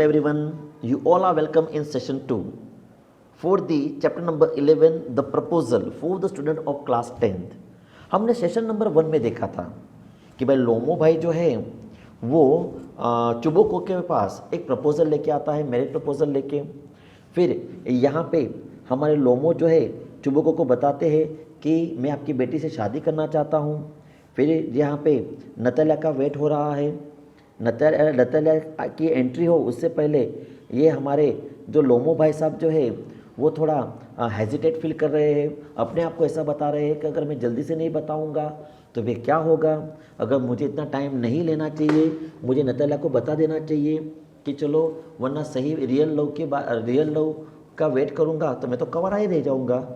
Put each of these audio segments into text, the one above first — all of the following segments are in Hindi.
everyone, you all are welcome in session 2 for the chapter number 11 the proposal for the student of class 10th। हमने सेशन नंबर 1 में देखा था कि भाई लोमो भाई जो है वो चुबोको के पास एक प्रपोजल लेके आता है, मैरिज प्रपोजल लेके। फिर यहाँ पे हमारे लोमो जो है चुबोको को बताते हैं कि मैं आपकी बेटी से शादी करना चाहता हूँ। फिर यहाँ पे नतालिया का वेट हो रहा है, नतालिया की एंट्री हो उससे पहले ये हमारे जो लोमो भाई साहब जो है वो थोड़ा हेजिटेट फील कर रहे हैं, अपने आप को ऐसा बता रहे हैं कि अगर मैं जल्दी से नहीं बताऊंगा तो वे क्या होगा, अगर मुझे इतना टाइम नहीं लेना चाहिए, मुझे नतालिया को बता देना चाहिए कि चलो, वरना सही रियल लव का वेट करूंगा तो मैं तो कवर ही रह जाऊंगा।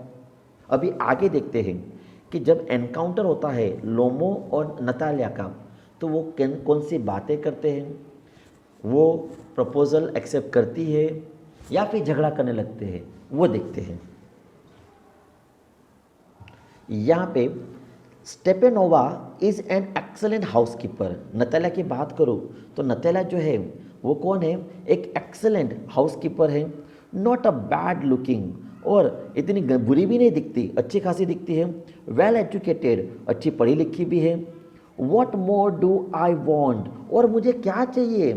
अभी आगे देखते हैं कि जब एनकाउंटर होता है लोमो और नतालिया का तो वो कौन सी बातें करते हैं, वो प्रपोजल एक्सेप्ट करती है या फिर झगड़ा करने लगते हैं, वो देखते हैं। यहाँ पे Stepanova is an excellent housekeeper. Natalia की बात करूँ तो नतालिया जो है वो कौन है, एक एक्सेलेंट हाउसकीपर है, नॉट अ बैड लुकिंग, और इतनी बुरी भी नहीं दिखती, अच्छी खासी दिखती है, वेल एजुकेटेड, अच्छी पढ़ी लिखी भी है। What more do I want, और मुझे क्या चाहिए,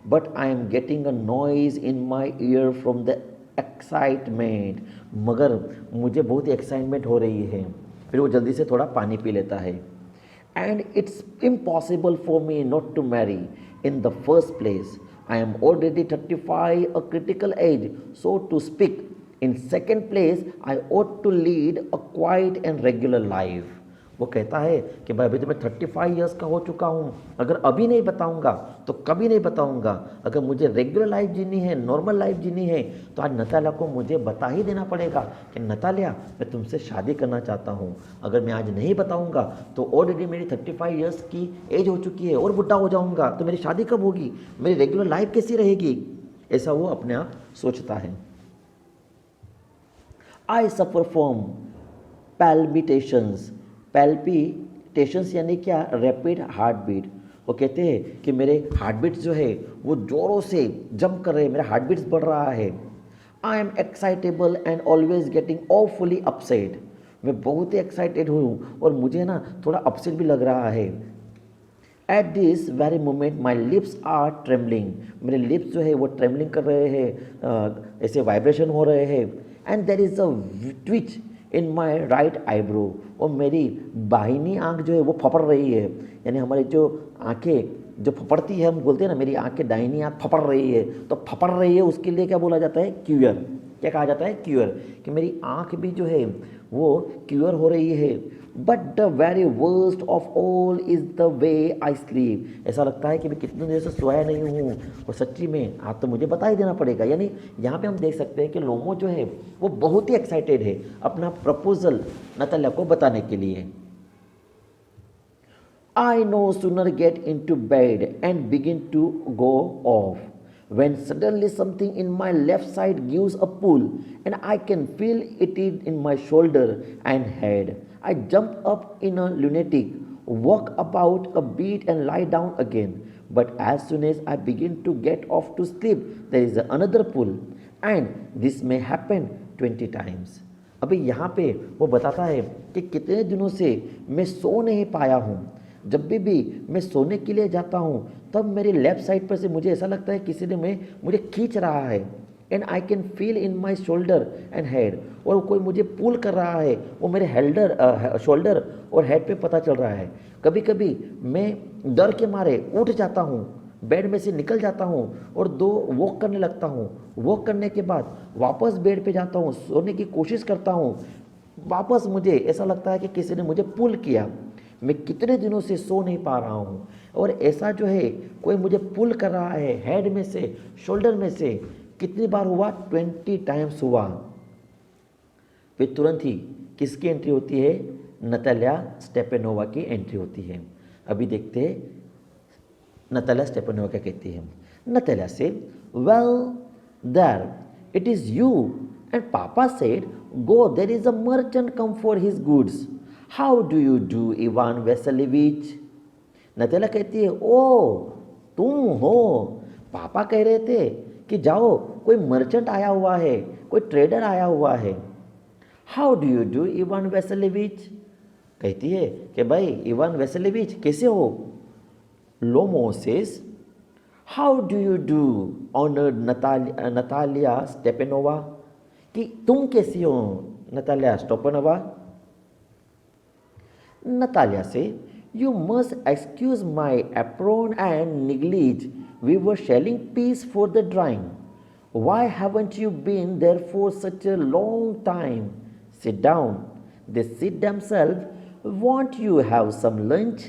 but I am getting a noise in my year from the excitement, मगर मुझे बहुत ही एक्साइटमेंट हो रही है। फिर वो जल्दी से थोड़ा पानी पी लेता है। And it's impossible for me not to marry in the first place, I am already 35, a critical age, so to speak. In second place, I ought to lead a quiet and regular life। वो कहता है कि भाई अभी तो मैं 35 ईयर्स का हो चुका हूँ, अगर अभी नहीं बताऊँगा तो कभी नहीं बताऊँगा। अगर मुझे रेगुलर लाइफ जीनी है, नॉर्मल लाइफ जीनी है, तो आज नतालिया को मुझे बता ही देना पड़ेगा कि नतालिया मैं तुमसे शादी करना चाहता हूँ। अगर मैं आज नहीं बताऊँगा तो ऑलरेडी मेरी 35 ईयर्स की एज हो चुकी है और बुढ़ा हो जाऊँगा, तो मेरी शादी कब होगी, मेरी रेगुलर लाइफ कैसी रहेगी, ऐसा वो अपने आप सोचता है। I suffer from palpitations। Palpitations यानी क्या, रैपिड हार्ट बीट। वो कहते हैं कि मेरे हार्ट बीट्स जो है वो ज़ोरों से जंप कर रहे हैं, मेरा हार्ट बीट्स बढ़ रहा है। I am excitable and always getting awfully upset. मैं बहुत ही एक्साइटेड हूँ और मुझे ना थोड़ा अपसेट भी लग रहा है। At this very moment my lips are trembling. मेरे लिप्स जो है वो ट्रेमलिंग कर रहे हैं, ऐसे वाइब्रेशन हो रहे हैं। And there is a Twitch in my right eyebrow, और मेरी बाहिनी आँख जो है वो फपड़ रही है, यानी हमारी जो आँखें जो फपड़ती है, हम बोलते हैं ना मेरी आँख दाहिनी आँख फपड़ रही है, तो फपड़ रही है उसके लिए क्या बोला जाता है, क्यूअर। क्या कहा जाता है, क्यूअर, कि मेरी आँख भी जो है वो क्यूअर हो रही है। But the very worst of all is the way I sleep. ऐसा लगता है कि मैं कितने देर से सोया नहीं हूँ, और सच्ची में आप तो मुझे बता ही देना पड़ेगा। यानी यहाँ पे हम देख सकते हैं कि लोमो जो है वो बहुत ही एक्साइटेड है अपना प्रपोजल नतालिया को बताने के लिए। I no sooner get into bed and begin to go off when suddenly something in my left side gives a pull and I can feel it in my shoulder and head. I jump up in a lunatic, walk about a bit and lie down again. But as soon as I begin to get off to sleep, there is another pull, and this may happen 20 times. अभी यहाँ पे वो बताता है कि कितने दिनों से मैं सो नहीं पाया हूँ। जब भी मैं सोने के लिए जाता हूँ तब मेरे लेफ्ट साइड पर से मुझे ऐसा लगता है किसी ने मुझे खींच रहा है। And I can feel in my shoulder and head, और कोई मुझे पुल कर रहा है, वो मेरे शोल्डर और हेड पे पता चल रहा है। कभी कभी मैं डर के मारे उठ जाता हूँ, बेड में से निकल जाता हूँ और 2 वॉक करने लगता हूँ। वॉक करने के बाद वापस बेड पे जाता हूँ, सोने की कोशिश करता हूँ, वापस मुझे ऐसा लगता है कि किसी ने मुझे पुल किया। मैं कितने दिनों से सो नहीं पा रहा हूँ, और ऐसा जो है कोई मुझे पुल कर रहा है हेड में से, शोल्डर में से। कितनी बार हुआ, 20 टाइम्स हुआ। फिर तुरंत ही किसकी एंट्री होती है, नतालिया स्टेपेनोवा की एंट्री होती है। अभी देखते हैं नतालिया स्टेपेनोवा क्या कहती है। नतालिया से, well there it is you, and papa said go, there is a merchant come for his goods. How do you do Ivan Vasilyevich. Natalia कहती है, ओ तुम हो, पापा कह रहे थे कि जाओ, कोई मर्चेंट आया हुआ है, कोई ट्रेडर आया हुआ है। How do you do Ivan Vasilyevich? कहती है कि भाई इवान वेसेलेविच कैसे हो? Lomov says, how do you do honoured Natalia Stepanova? कि तुम कैसी हो Natalia Stepanova? Natalia say, you must excuse my apron and neglige. We were shelling peas for the drying. Why haven't you been there for such a long time? Sit down. They sit themselves. Won't you have some lunch?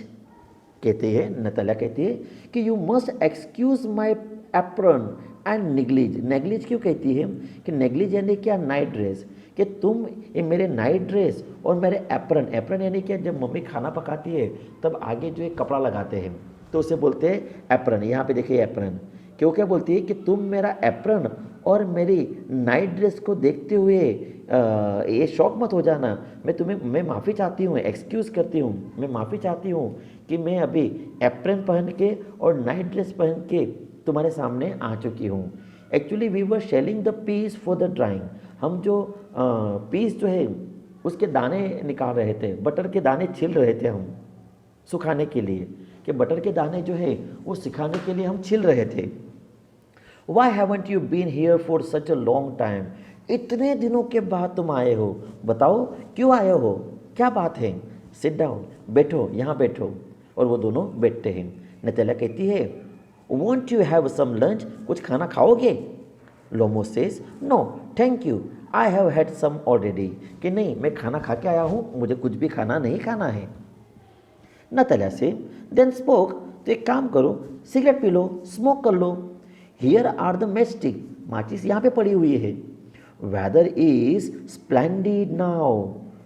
कहते हैं नतालिया कहती है कि you must excuse my apron and negligee. Negligee क्यों कहती है कि नेग्लिज यानी क्या? Night dress. कि तुम ये मेरे नाइट ड्रेस और मेरे एप्रन, एप्रन यानी क्या? जब मम्मी खाना पकाती है तब आगे जो एक कपड़ा लगाते हैं तो उसे बोलते हैं एप्रन। यहाँ पे देखिए एप्रन क्यों क्या बोलती है कि तुम मेरा एप्रन और मेरी नाइट ड्रेस को देखते हुए ये शौक मत हो जाना। मैं माफ़ी चाहती हूँ, एक्सक्यूज़ करती हूँ, मैं माफ़ी चाहती हूँ कि मैं अभी एप्रन पहन के और नाइट ड्रेस पहन के तुम्हारे सामने आ चुकी हूँ। Actually we were shelling the peas for the drying. हम जो पीस जो है उसके दाने निकाल रहे थे, बटर के दाने छिल रहे थे हम सुखाने के लिए, कि बटर के दाने जो है वो सिखाने के लिए हम छिल रहे थे। Why haven't you been here for such a long time? इतने दिनों के बाद तुम आए हो, बताओ क्यों आए हो, क्या बात है? Sit down, बैठो, यहाँ बैठो। और वो दोनों बैठते हैं। नतालिया कहती है, Won't you have some lunch? कुछ खाना खाओगे? लोमो says, No, thank you. I have had some already. कि नहीं, मैं खाना खा के आया हूँ, मुझे कुछ भी खाना नहीं खाना है। नतालिया से देन स्पोक, तो एक काम करो, सिगरेट पी लो, स्मोक कर लो। हियर आर द मैचस्टिक, माचिस यहाँ पे पड़ी हुई है। Weather is splendid now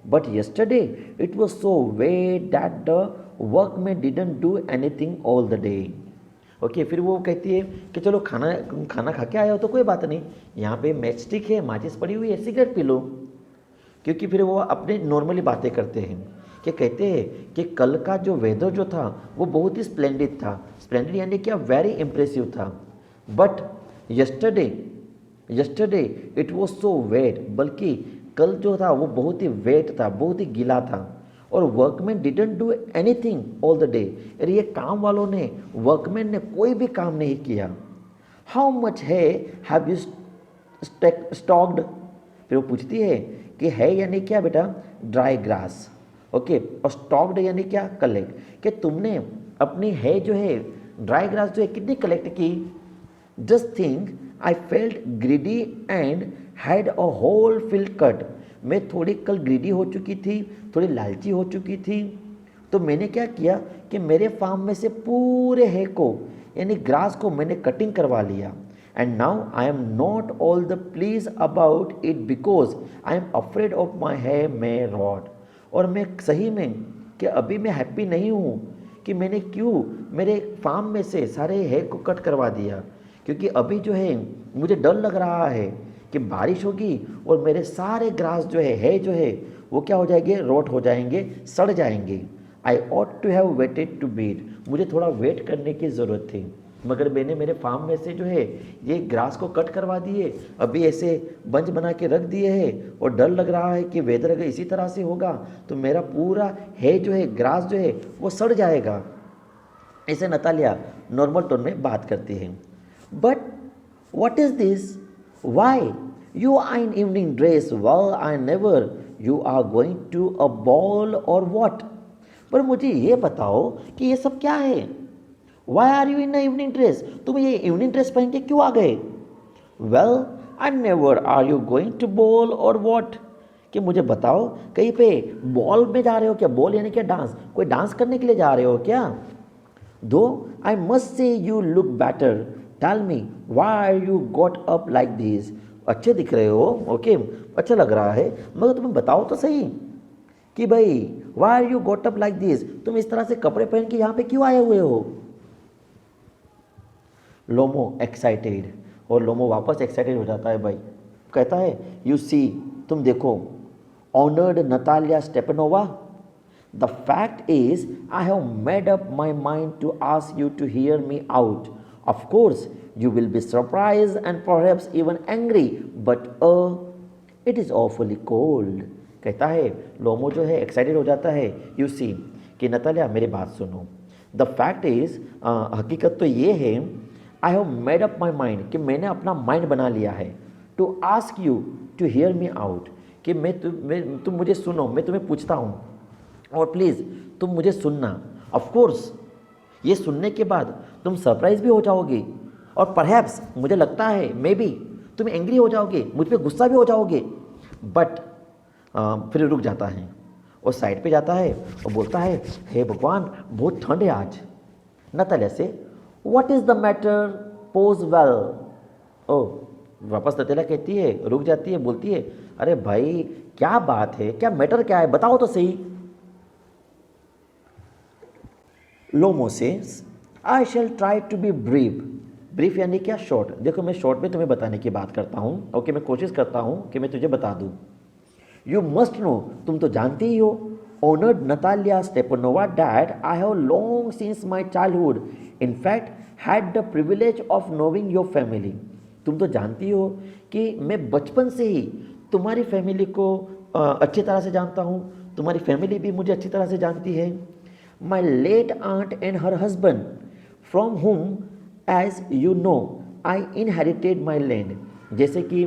but yesterday it was so wet that the workman didn't do anything all the day. Okay, फिर वो कहती है कि चलो खाना खा के आया हो तो कोई बात नहीं, यहाँ पे मैचस्टिक है, माचिस पड़ी हुई है, सिगरेट पी लो। क्योंकि फिर वो अपने नॉर्मली बातें करते हैं कि कहते हैं कि कल का जो वेदर जो था वो बहुत ही स्प्लेंडिड था। स्प्लेंडिड यानी क्या? वेरी इम्प्रेसिव था। But yesterday it was so wet, बल्कि कल जो था वो बहुत ही वेट था, बहुत ही गीला था। और workman didn't do anything all the day, अरे ये काम वालों ने, वर्कमैन ने कोई भी काम नहीं किया। How much have you stocked? फिर वो पूछती है कि है यानी क्या बेटा? Dry grass. ओके, और स्टॉक्ड यानी क्या? कलेक्ट। कि तुमने अपनी है जो है ड्राई ग्रास जो है कितनी कलेक्ट की? Just think I felt greedy and had a whole field cut. मैं थोड़ी कल ग्रीडी हो चुकी थी, थोड़ी लालची हो चुकी थी, तो मैंने क्या किया कि मेरे फार्म में से पूरे है को यानी ग्रास को मैंने कटिंग करवा लिया। And now I am not all the pleased about it because I am afraid of my hair may rot. और मैं सही में कि अभी मैं हैप्पी नहीं हूँ कि मैंने क्यों मेरे फार्म में से सारे हेयर को कट करवा दिया, क्योंकि अभी जो है मुझे डर लग रहा है कि बारिश होगी और मेरे सारे ग्रास जो है जो है वो क्या हो जाएंगे? रोट हो जाएंगे, सड़ जाएंगे। I ought to have waited to beat, मुझे थोड़ा वेट करने की ज़रूरत थी, मगर मैंने मेरे फार्म में से जो है ये ग्रास को कट करवा दिए, अभी ऐसे बंच बना के रख दिए हैं। और डर लग रहा है कि वेदर अगर इसी तरह से होगा तो मेरा पूरा है जो है ग्रास जो है वो सड़ जाएगा। ऐसे नतालिया नॉर्मल टोन में बात करती है। But what is this? Why? You are in evening dress. Well, I never. You are going to a ball or what? पर मुझे ये बताओ कि ये सब क्या है? Why are you in a evening dress? तुम ये इवनिंग ड्रेस पहन के क्यों आ गए? Well, I never. Are you going to ball or what? कि मुझे बताओ कहीं पे बॉल में जा रहे हो क्या? बॉल यानी क्या? डांस, कोई डांस करने के लिए जा रहे हो क्या? Though I must say you look better. Tell me why you got up like this? अच्छे दिख रहे हो, ओके, अच्छा लग रहा है, मगर तुम्हें बताओ तो सही कि भाई why you got up like this? तुम इस तरह से कपड़े पहन के यहाँ पे क्यों आए हुए हो? लोमो एक्साइटेड, और लोमो वापस एक्साइटेड हो जाता है भाई। कहता है यू सी, तुम देखो, honoured Natalia Stepanova, the fact is I have made up my mind to ask you to hear me out Of course, you will be surprised and perhaps even angry, but it is awfully cold. कहता है लोमो जो है एक्साइटेड हो जाता है, यू सी कि नतालिया मेरी बात सुनो. द फैक्ट इज, हकीकत तो ये है, I have made up my mind, कि मैंने अपना माइंड बना लिया है, to ask you to hear me out, कि तुम मुझे सुनो, मैं तुम्हें पूछता हूँ और प्लीज़ तुम मुझे सुनना. ऑफ कोर्स, ये सुनने के बाद तुम सरप्राइज भी हो जाओगे और परहैप्स मुझे लगता है मे बी तुम एंग्री हो जाओगे, मुझ पे गुस्सा भी हो जाओगे. बट फिर रुक जाता है और साइड पे जाता है और बोलता है, हे भगवान बहुत ठंड है आज. नतालिया से, what is the matter, pause well. ओ, वापस नतालिया कहती है, रुक जाती है, बोलती है, अरे भाई क्या बात है, क्या मैटर क्या है, बताओ तो सही. Lomov says, I shall try to be brief. Brief यानी क्या, शॉर्ट. देखो मैं शॉर्ट में तुम्हें बताने की बात करता हूँ. ओके, मैं कोशिश करता हूँ कि मैं तुझे बता दूँ. यू मस्ट नो, तुम तो जानती ही हो, honoured Natalia Stepanova, that I have long since my childhood in fact had the privilege of knowing your family. तुम तो जानती हो कि मैं बचपन से ही तुम्हारी फैमिली को अच्छी तरह से जानता हूँ, तुम्हारी फैमिली भी मुझे अच्छी तरह से जानती है. My late aunt and her husband, from whom as you know I inherited my land. जैसे कि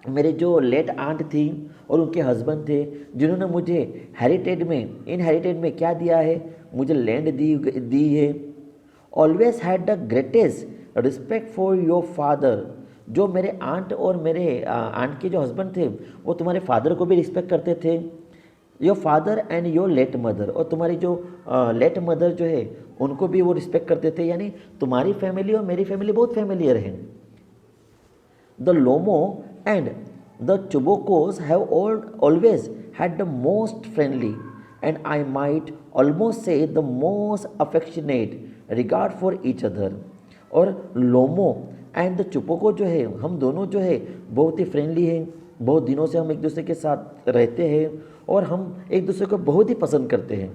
मेरे जो लेट आंट थी और उनके हस्बैंड थे, जिन्होंने मुझे इनहेरिटेड में क्या दिया है, मुझे लैंड दी है. Always had the greatest respect for your father. जो मेरे आंट और मेरे आंट के जो हस्बैंड थे वो तुम्हारे फादर को भी रिस्पेक्ट करते थे. Your father and your late mother, और तुम्हारी जो लेट मदर जो है उनको भी वो रिस्पेक्ट करते थे. यानी तुम्हारी फैमिली और मेरी फैमिली बहुत फैमिलियर है. The Lomov and the Chubukovs have always had the most friendly and I might almost say the most affectionate regard for each other. और लोमो एंड द चुपोको जो है, हम दोनों जो है बहुत ही फ्रेंडली हैं. बहुत दिनों से हम एक दूसरे के साथ रहते हैं और हम एक दूसरे को बहुत ही पसंद करते हैं.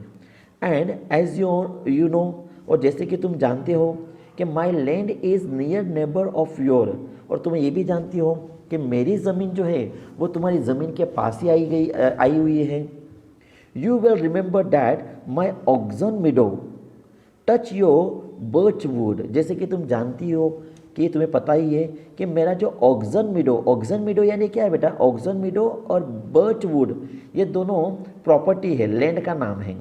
एंड एज यू नो, और जैसे कि तुम जानते हो कि माई land is near neighbour of your, और तुम ये भी जानती हो कि मेरी ज़मीन जो है वो तुम्हारी ज़मीन के पास ही आई हुई है. You will remember that my oxen meadow touch your birch wood. जैसे कि तुम जानती हो कि तुम्हें पता ही है कि मेरा जो ऑक्सन मिडो यानी क्या है बेटा, ऑक्सन मिडो और बर्च वुड ये दोनों प्रॉपर्टी है, लैंड का नाम है.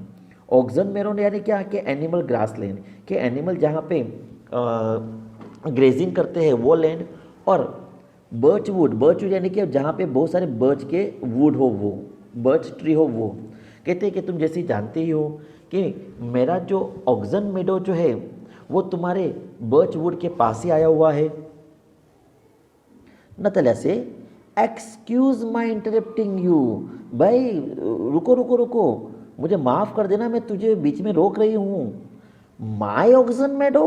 ऑक्सन मिडो यानी क्या कि एनिमल ग्रास लैंड, के एनिमल जहाँ पे ग्रेजिंग करते हैं वो लैंड. और बर्च वुड यानी कि जहाँ पे बहुत सारे बर्च के वुड हो, वो बर्च ट्री हो. वो कहते हैं कि तुम जैसे जानते ही हो कि मेरा जो ऑक्सन मिडो जो है वो तुम्हारे बर्च वुड के पास ही आया हुआ है. नतालिया से, एक्सक्यूज माई इंटरप्टिंग यू. भाई रुको, मुझे माफ़ कर देना, मैं तुझे बीच में रोक रही हूँ. My oxen meadow,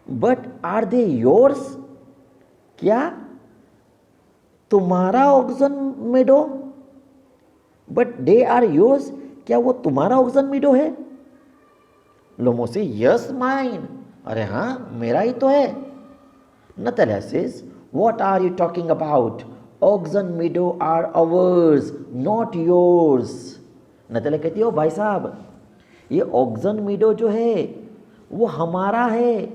but are they yours. क्या तुम्हारा oxen meadow but they are yours, क्या वो तुम्हारा ऑक्सन मेडो है. लोमो से, यस माइन, अरे हाँ मेरा ही तो है. Natalia says, what are you talking about, oxen meadow are ours not yours. Natalia कहती हो भाई साहब ये ऑक्सन मीडो जो है वो हमारा है,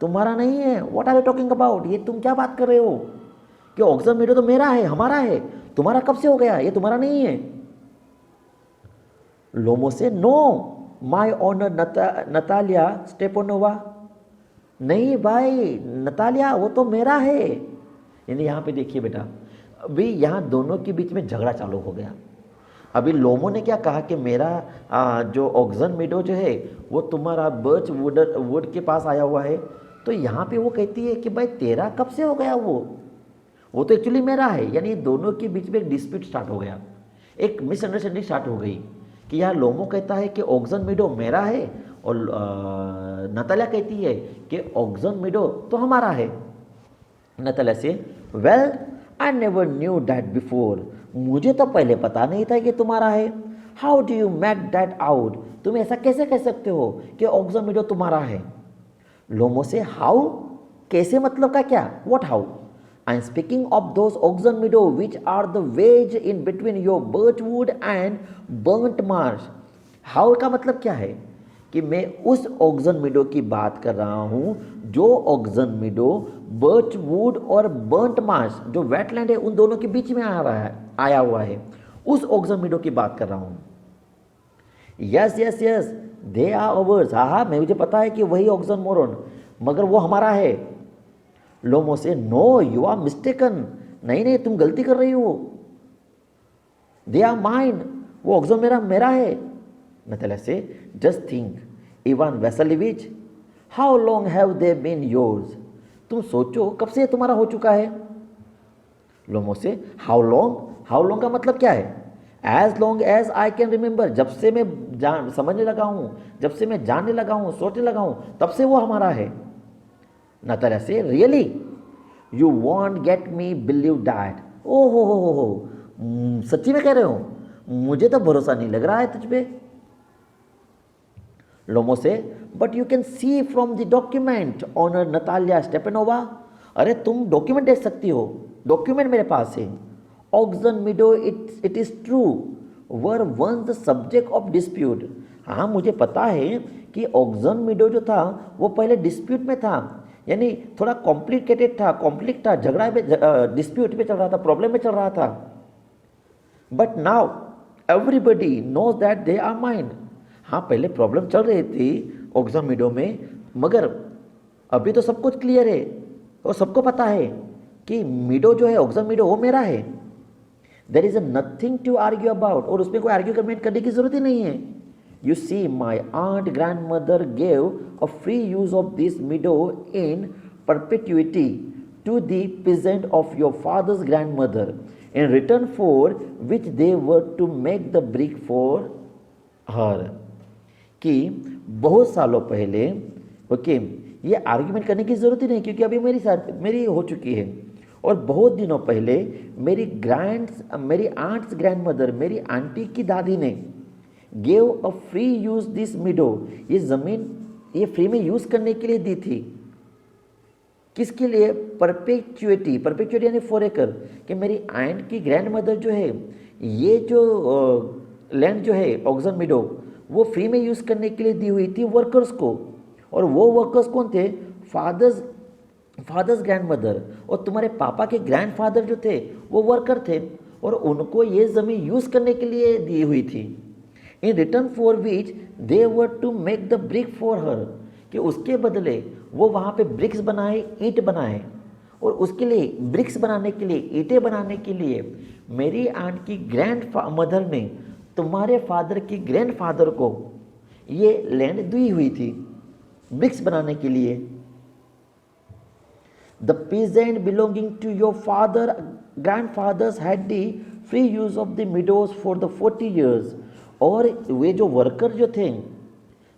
तुम्हारा नहीं है. What are you talking about, ये तुम क्या बात कर रहे हो कि ऑक्सन मीडो तो मेरा है, हमारा है, तुम्हारा कब से हो गया, ये तुम्हारा नहीं है. लोमो से, no my honour Natalia Stepanova. नहीं भाई नतालिया वो तो मेरा है. यानी यहाँ पे देखिए बेटा, अभी यहाँ दोनों के बीच में झगड़ा चालू हो गया. अभी लोमो ने क्या कहा कि मेरा जो ऑक्सन मीडो जो है वो तुम्हारा बर्च वुड के पास आया हुआ है. तो यहाँ पे वो कहती है कि भाई तेरा कब से हो गया, वो तो एक्चुअली मेरा है. यानी दोनों के बीच में एक डिस्प्यूट स्टार्ट हो गया, एक मिसअंडरस्टैंडिंग स्टार्ट हो गई कि यहाँ लोमो कहता है कि ऑक्सन मीडो मेरा है और नतालिया कहती है कि ऑक्सन मीडो तो हमारा है. नतालिया से, well I never knew that before, मुझे तो पहले पता नहीं था कि तुम्हारा है. How do you make that out, तुम ऐसा कैसे कह सकते हो कि ऑक्सन मीडो तुम्हारा है. लोमो से, हाउ, कैसे मतलब का क्या, what how? I am speaking of those oxen meadow which are the wedge in between your birchwood and burnt marsh. How का मतलब क्या है कि मैं उस ऑक्सन मीडो की बात कर रहा हूं जो ऑक्सन मीडो बर्चवुड और बर्nt मार्श जो वेटलैंड है उन दोनों के बीच में आया हुआ है, उस ऑक्सन मीडो की बात कर रहा हूं। Yes yes yes they are ours, हाँ हाँ मुझे पता है कि वही ऑक्सन मोरन, मगर वो हमारा है। लोमो से नो यू आर मिस्टेकन, नहीं नहीं तुम गलती कर रही हो। दे आर माइंड, वो ऑक्सन मेरा है। मतलब से just think Ivan Vasilyevich, how long have they been yours, तुम सोचो कब से तुम्हारा हो चुका है। लोमो से हाउ लॉन्ग का मतलब क्या है, as long as I can remember, जब से मैं समझने लगा हूं, जब से मैं जानने लगा हूं, सोचने लगा हूं, तब से वो हमारा है। न तरह से really you won't get me believe that, ओ हो, सच्ची में कह रहे हो, मुझे तो भरोसा नहीं लग रहा है तुझ पे। लोमो से but you can see from the document honour Natalia Stepanova, अरे तुम डॉक्यूमेंट देख सकती हो, डॉक्यूमेंट मेरे पास है। Oxen meadow it is true were once the subject of dispute, हाँ मुझे पता है कि ऑक्सन मीडो जो था वो पहले डिस्प्यूट में था, यानी थोड़ा कॉम्प्लिकेटेड था, कॉन्फ्लिक्ट था, झगड़ा में, डिस्प्यूट पे चल रहा था, प्रॉब्लम में चल रहा था। But now everybody knows that they are mine, हाँ पहले प्रॉब्लम चल रही थी ऑक्सन मीडो में, मगर अभी तो सब कुछ क्लियर है और सबको पता है कि मीडो जो है ऑक्सन मीडो वो मेरा है। There is nothing to argue about, और उसमें कोई आर्ग्यूमेंट करने की जरूरत ही नहीं है। You see my aunt grandmother gave a free use of this meadow in perpetuity to the peasant of your father's grandmother in return for which they were to make the brick for her, कि बहुत सालों पहले ओके ये आर्ग्यूमेंट करने की ज़रूरत ही नहीं, क्योंकि अभी मेरी हो चुकी है। और बहुत दिनों पहले मेरी आंट्स ग्रैंड मदर, मेरी आंटी की दादी ने gave a free use this मीडो, ये ज़मीन ये फ्री में यूज़ करने के लिए दी थी। किसके लिए, परपेचुएटी यानी फॉर एकर, कि मेरी आंट की ग्रैंड मदर जो है ये जो लैंड जो है ऑक्सन मीडो वो फ्री में यूज़ करने के लिए दी हुई थी वर्कर्स को। और वो वर्कर्स कौन थे, फादर्स ग्रैंड मदर, और तुम्हारे पापा के ग्रैंडफादर जो थे वो वर्कर थे, और उनको ये ज़मीन यूज़ करने के लिए दी हुई थी। In return for which they were to make the brick for her, कि उसके बदले वो वहाँ पे ब्रिक्स बनाए, ईंट बनाए, और उसके लिए ब्रिक्स बनाने के लिए, ईंटें बनाने के लिए मेरी आंट की ग्रैंड मदर ने तुम्हारे फादर की ग्रैंडफादर को ये लैंड दी हुई थी ब्रिक्स बनाने के लिए। The peasant belonging to your grandfathers had the free use of the meadows for the 40 years, और वे जो वर्कर जो थे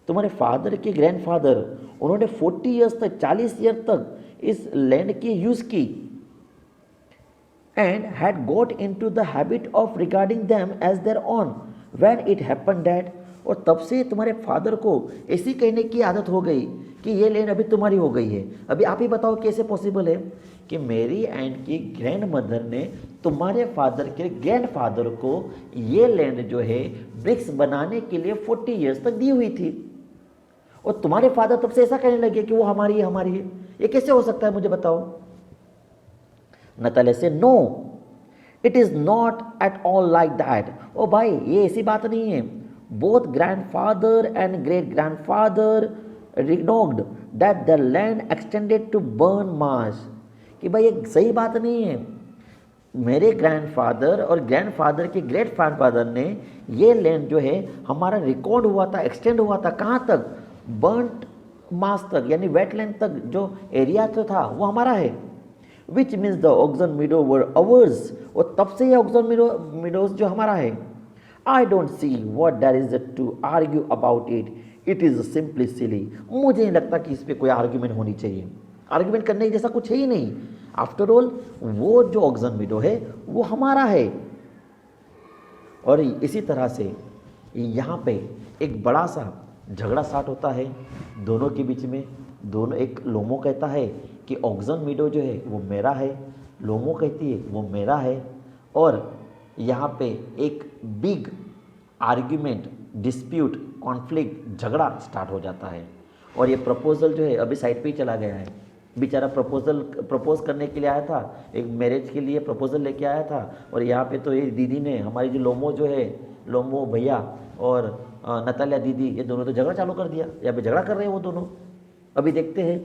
तुम्हारे फादर के ग्रैंडफादर, उन्होंने 40 ईयर्स तक, 40 ईयर तक इस लैंड की यूज़ की, and had got into the habit of regarding them as their own when it happened that, और तब से तुम्हारे फादर को ऐसी कहने की आदत हो गई कि ये लैंड अभी तुम्हारी हो गई है। अभी आप ही बताओ कैसे पॉसिबल है कि मेरी एंड की ग्रैंड मदर ने तुम्हारे फादर के ग्रैंडफादर को ये लैंड जो है ब्रिक्स बनाने के लिए 40 ईयर्स तक दी हुई थी, और तुम्हारे फादर तब से ऐसा कहने लगे कि वो हमारी है। ये कैसे हो सकता है, मुझे बताओ। नताले से no it is not at all like that, ओ भाई ये ऐसी बात नहीं है। Both grandfather and great grandfather recognised that the land extended to Burnt Marsh, कि भाई ये सही बात नहीं है। मेरे ग्रैंडफादर और ग्रैंडफादर के ग्रेट ग्रैंडफादर ने ये लैंड जो है हमारा रिकॉर्ड हुआ था, एक्सटेंड हुआ था, कहाँ तक, बर्न्ट मास तक, यानी वेटलैंड तक जो एरिया जो था वो हमारा है। Which means the oxen meadow were ours, और तब से ये ऑक्सन मीडोज जो हमारा है। I don't see what there is to argue about it is simply silly, मुझे नहीं लगता कि इस पर कोई आर्ग्यूमेंट होनी चाहिए, आर्ग्यूमेंट करने जैसा कुछ है ही नहीं। आफ्टर ऑल वो जो ऑक्सन मीडो है वो हमारा है। और इसी तरह से यहाँ पे एक बड़ा सा झगड़ा स्टार्ट होता है दोनों के बीच में। दोनों, एक लोमो कहता है कि ऑक्सन मीडो जो है वो मेरा है, लोमो कहती है वो मेरा है, और यहाँ पे एक बिग आर्ग्यूमेंट, डिस्प्यूट, कॉन्फ्लिक्ट, झगड़ा स्टार्ट हो जाता है। और ये प्रपोजल जो है अभी साइड पे ही चला गया है। बेचारा प्रपोज करने के लिए आया था, एक मैरिज के लिए प्रपोजल लेके आया था, और यहाँ पे तो ये दीदी ने, हमारी जो लोमो जो है, लोमो भैया और नतालिया दीदी, ये दोनों तो झगड़ा चालू कर दिया। यहाँ पे झगड़ा कर रहे हैं वो दोनों। अभी देखते हैं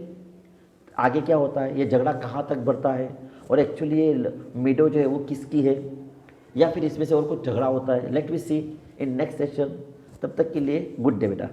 आगे क्या होता है, ये झगड़ा कहाँ तक बढ़ता है, और एक्चुअली ये मीडो जो है वो किसकी है, या फिर इसमें से और कुछ झगड़ा होता है। Let we see in next session. तब तक के लिए गुड डे बेटा।